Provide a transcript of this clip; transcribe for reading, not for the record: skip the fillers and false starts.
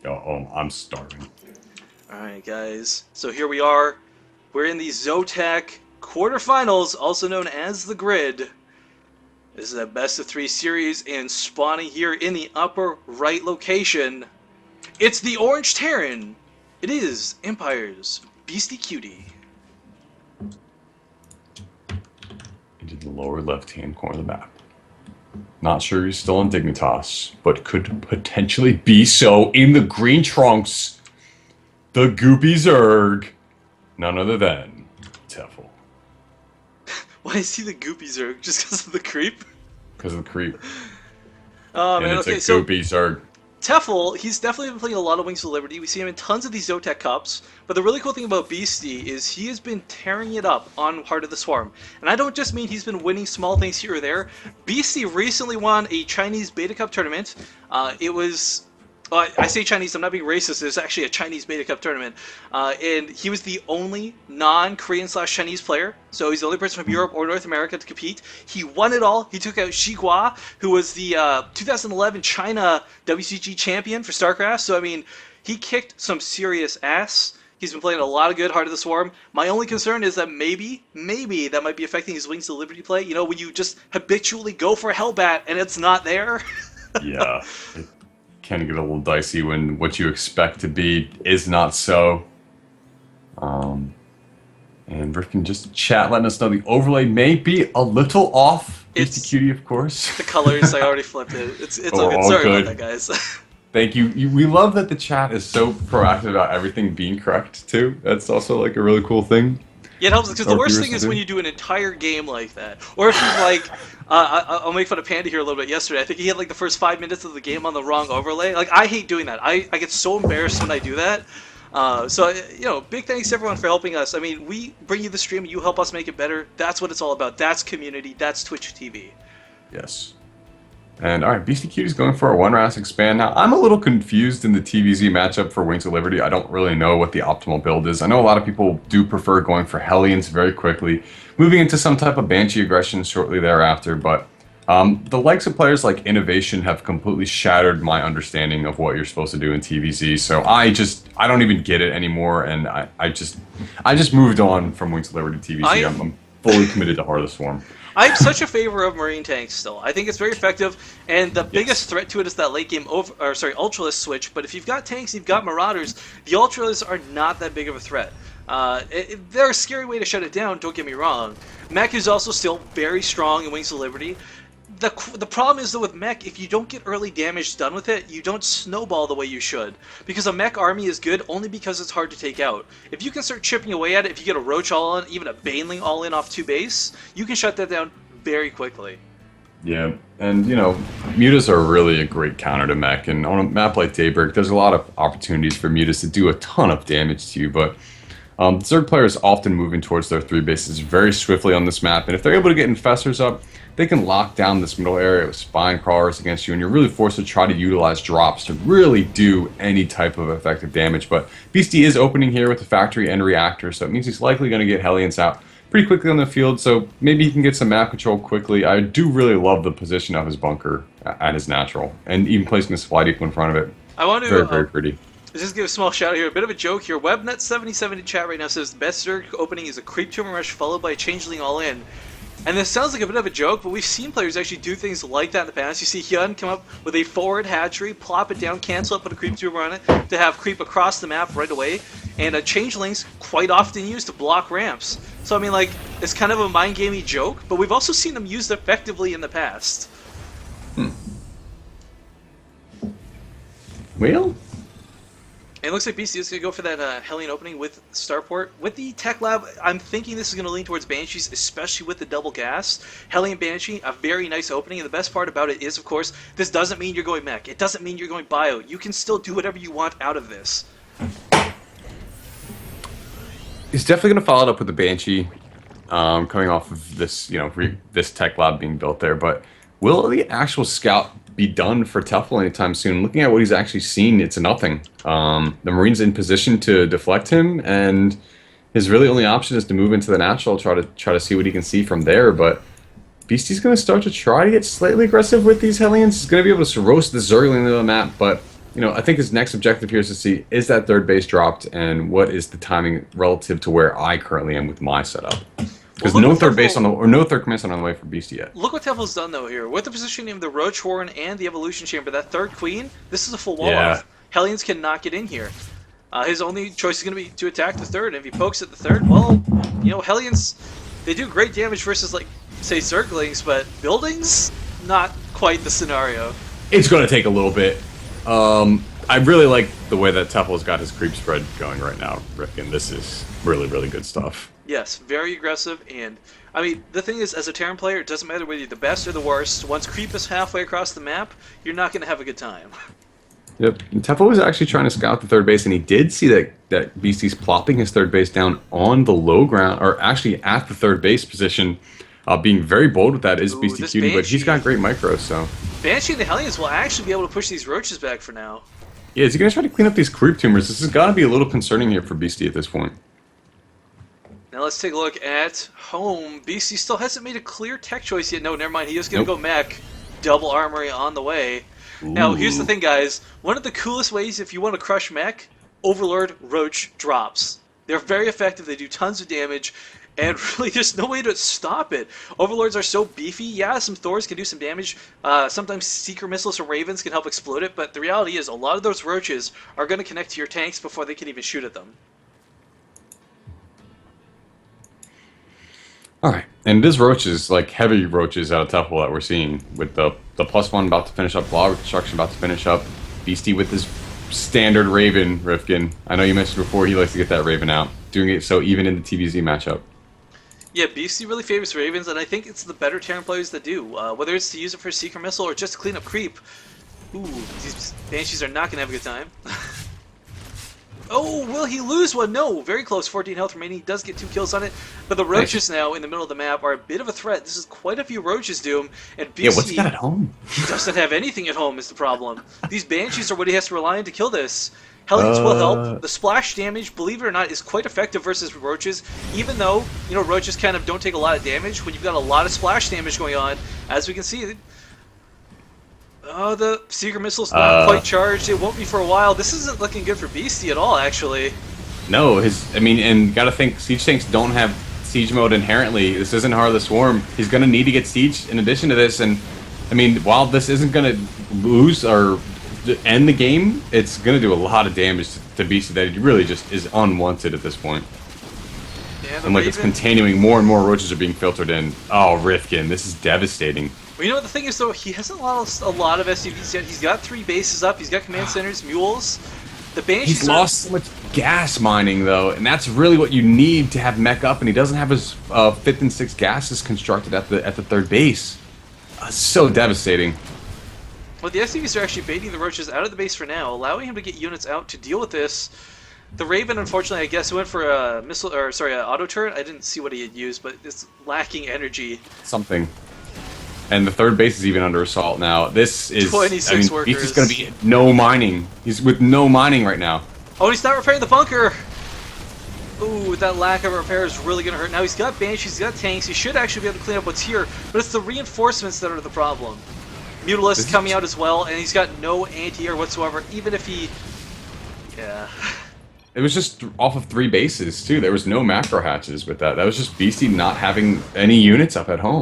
Oh, I'm starving. Alright, guys. So here we are. We're in the Zotac quarterfinals, also known as the Grid. This is a best of 3 series, and spawning here in the upper right location, it's the Orange Terran. It is Empire's Beastyqt. Into the lower left-hand corner of the map. Not sure he's still in Dignitas, but could potentially be so in the green trunks. The Goopy Zerg. None other than Tefel. Why is he the Goopy Zerg? Just because of the creep? Because of the creep. Oh And man, it's okay, a so Goopy Zerg. Tefel, he's definitely been playing a lot of Wings of Liberty. We see him in tons of these Zotac Cups. But the really cool thing about Beasty is he has been tearing it up on Heart of the Swarm. And I don't just mean he's been winning small things here or there. Beasty recently won a Chinese Beta Cup tournament. It was... I say Chinese, I'm not being racist, there's actually a Chinese Beta Cup tournament. And he was the only non-Korean/Chinese player, so he's the only person from Europe or North America to compete. He won it all. He took out Xigua, who was the 2011 China WCG champion for StarCraft. So, I mean, he kicked some serious ass. He's been playing a lot of good Heart of the Swarm. My only concern is that maybe that might be affecting his Wings of Liberty play. You know, when you just habitually go for a Hellbat and it's not there. Yeah. It can get a little dicey when what you expect to be is not so. And Rick can just chat, letting us know the overlay may be a little off. Beastyqt, of course. The colors, I already flipped it. It's all good. All Sorry good. about that, guys. Thank you. We love that the chat is so proactive about everything being correct, too. That's also, like, a really cool thing. Yeah, it helps, because the Our worst viewers thing is do. when you do an entire game like that. Or if you, like, I'll make fun of Panda here a little bit yesterday. I think he had, like, the first 5 minutes of the game on the wrong overlay. Like, I hate doing that. I get so embarrassed when I do that. So, you know, big thanks to everyone for helping us. I mean, we bring you the stream, you help us make it better. That's what it's all about. That's community. That's Twitch TV. Yes. And alright, Beastyqt is going for a 1-RAS expand. Now, I'm a little confused in the TVZ matchup for Wings of Liberty. I don't really know what the optimal build is. I know a lot of people do prefer going for Hellions very quickly, moving into some type of Banshee aggression shortly thereafter, but the likes of players like Innovation have completely shattered my understanding of what you're supposed to do in TVZ, so I don't even get it anymore, and I just moved on from Wings of Liberty TVZ. I'm fully committed to Heart of the Swarm. I'm such a favor of Marine tanks still. I think it's very effective, and the biggest threat to it is that late game Ultralisk switch. But if you've got tanks, you've got Marauders, the Ultralisks are not that big of a threat. They're a scary way to shut it down, don't get me wrong. Mech is also still very strong in Wings of Liberty. The problem is, though, with mech, if you don't get early damage done with it, you don't snowball the way you should. Because a mech army is good only because it's hard to take out. If you can start chipping away at it, if you get a Roach all-in, even a Baneling all-in off 2 base, you can shut that down very quickly. Yeah, and you know, mutas are really a great counter to mech, and on a map like Daybreak, there's a lot of opportunities for mutas to do a ton of damage to you, but Zerg players often moving towards their 3 bases very swiftly on this map, and if they're able to get Infestors up, they can lock down this middle area with Spine Crawlers against you, and you're really forced to try to utilize drops to really do any type of effective damage. But Beasty is opening here with the Factory and Reactor, so it means he's likely going to get Hellions out pretty quickly on the field, so maybe he can get some map control quickly. I do really love the position of his bunker at his natural, and even placing the Supply Depot in front of it. I want to Very, very pretty. just give a small shout out here, a bit of a joke here. Webnet77 in chat right now says the best Zerg opening is a Creep Tumor Rush followed by a Changeling all-in. And this sounds like a bit of a joke, but we've seen players actually do things like that in the past. You see Hyun come up with a forward hatchery, plop it down, cancel it, put a creep tumor on it to have creep across the map right away. And changelings quite often used to block ramps. So I mean, like, it's kind of a mind gamey joke, but we've also seen them used effectively in the past. Well, And it looks like BC is going to go for that Hellion opening with Starport. With the Tech Lab, I'm thinking this is going to lean towards Banshees, especially with the double gas. Hellion Banshee, a very nice opening, and the best part about it is, of course, this doesn't mean you're going mech. It doesn't mean you're going bio. You can still do whatever you want out of this. he's definitely going to follow it up with the Banshee, coming off of this, this Tech Lab being built there. But will the actual scout be done for Tefel anytime soon? Looking at what he's actually seen, it's a nothing. The Marine's in position to deflect him, and his really only option is to move into the natural, try to see what he can see from there. But Beasty's going to start to try to get slightly aggressive with these Hellions. He's going to be able to roast the Zergling into the map, but you know, I think his next objective here is to see, is that third base dropped, and what is the timing relative to where I currently am with my setup? Well, Because no third base on the, or no third command on the way for Beastie yet. look what Tefel's done though here. With the positioning of the Roach Warren and the Evolution Chamber, that third queen, this is a full wall Yeah. off. Hellions cannot get in here. His only choice is going to be to attack the third, and if he pokes at the third, well, you know, Hellions, they do great damage versus, like, say, Zerglings, but Buildings, not quite the scenario. It's going to take a little bit. I really like the way that Tefel's got his creep spread going right now, Rifkin. This is really, really good stuff. Yes, very aggressive, and, I mean, the thing is, as a Terran player, it doesn't matter whether you're the best or the worst. Once creep is halfway across the map, you're not going to have a good time. Yep. And Tefel was actually trying to scout the third base, and he did see that Beastie's plopping his third base down on the low ground, or actually at the third base position. Being very bold with that is Beastyqt, but he's got great micros, so... Banshee and the Hellions will actually be able to push these roaches back for now. Yeah, is he going to try to clean up these creep tumors? This has got to be a little concerning here for Beastie at this point. Now let's take a look at home. Beastie still hasn't made a clear tech choice yet. No, never mind. He is going to go mech. Double armory on the way. Ooh. Now, here's the thing, guys. One of the coolest ways if you want to crush mech, Overlord Roach drops. They're very effective. They do tons of damage. And really, there's no way to stop it. Overlords are so beefy. Yeah, some Thors can do some damage. Sometimes Seeker Missiles or Ravens can help explode it. But the reality is, a lot of those Roaches are going to connect to your tanks before they can even shoot at them. Alright, and this Roaches, like heavy Roaches out of Tefel that we're seeing, with the +1 about to finish up, Law Reconstruction about to finish up, Beastie with his standard Raven, Rifkin. I know you mentioned before he likes to get that Raven out, doing it so even in the TVZ matchup. Yeah, Beastie really favors Ravens, and I think it's the better Terran players that do. Whether it's to use it for a Seeker Missile or just to clean up creep. Ooh, these Banshees are not going to have a good time. Oh, will he lose one? No, very close, 14 health remaining. He does get 2 kills on it, but the Roaches now in the middle of the map are a bit of a threat. This is quite a few Roaches, Doom, and Beastie yeah, what's he got at home? doesn't have anything at home is the problem. These Banshees are what he has to rely on to kill this. Hellions will help. The splash damage, believe it or not, is quite effective versus Roaches, even though, you know, Roaches kind of don't take a lot of damage. When you've got a lot of splash damage going on, as we can see, oh, the Seeker Missile's not quite charged. It won't be for a while. This isn't looking good for Beastie at all, actually. No, and gotta think, Siege Tanks don't have Siege mode inherently. This isn't Heart of the Swarm. He's gonna need to get Siege in addition to this, and, I mean, while this isn't gonna lose or end the game, it's gonna do a lot of damage to Beastie that he really just is unwanted at this point. Yeah, and like, it's continuing, more and more Roaches are being filtered in. Oh, Rifkin, this is devastating. Well, you know what the thing is, though? He hasn't lost a lot of SUVs yet. He's got 3 bases up. He's got command centers, mules. The Banshees He's lost so much gas mining, though, and that's really what you need to have mech up, and he doesn't have his 5th and 6th gases constructed at the third base. So devastating. Well, the SUVs are actually baiting the Roaches out of the base for now, allowing him to get units out to deal with this. The Raven, unfortunately, I guess, went for a missile, or sorry, an auto turret. I didn't see what he had used, but it's lacking energy. Something. And the third base is even under assault now. This is, 26 workers. He's going to be no mining. He's with no mining right now. Oh, he's not repairing the bunker! Ooh, that lack of repair is really going to hurt. Now he's got Banshees, he's got tanks. He should actually be able to clean up what's here, but it's the reinforcements that are the problem. Mutalisk coming out as well, and he's got no anti-air whatsoever, even if he... Yeah... It was just off of 3 bases, too. There was no macro hatches with that. That was just Beastie not having any units up at home.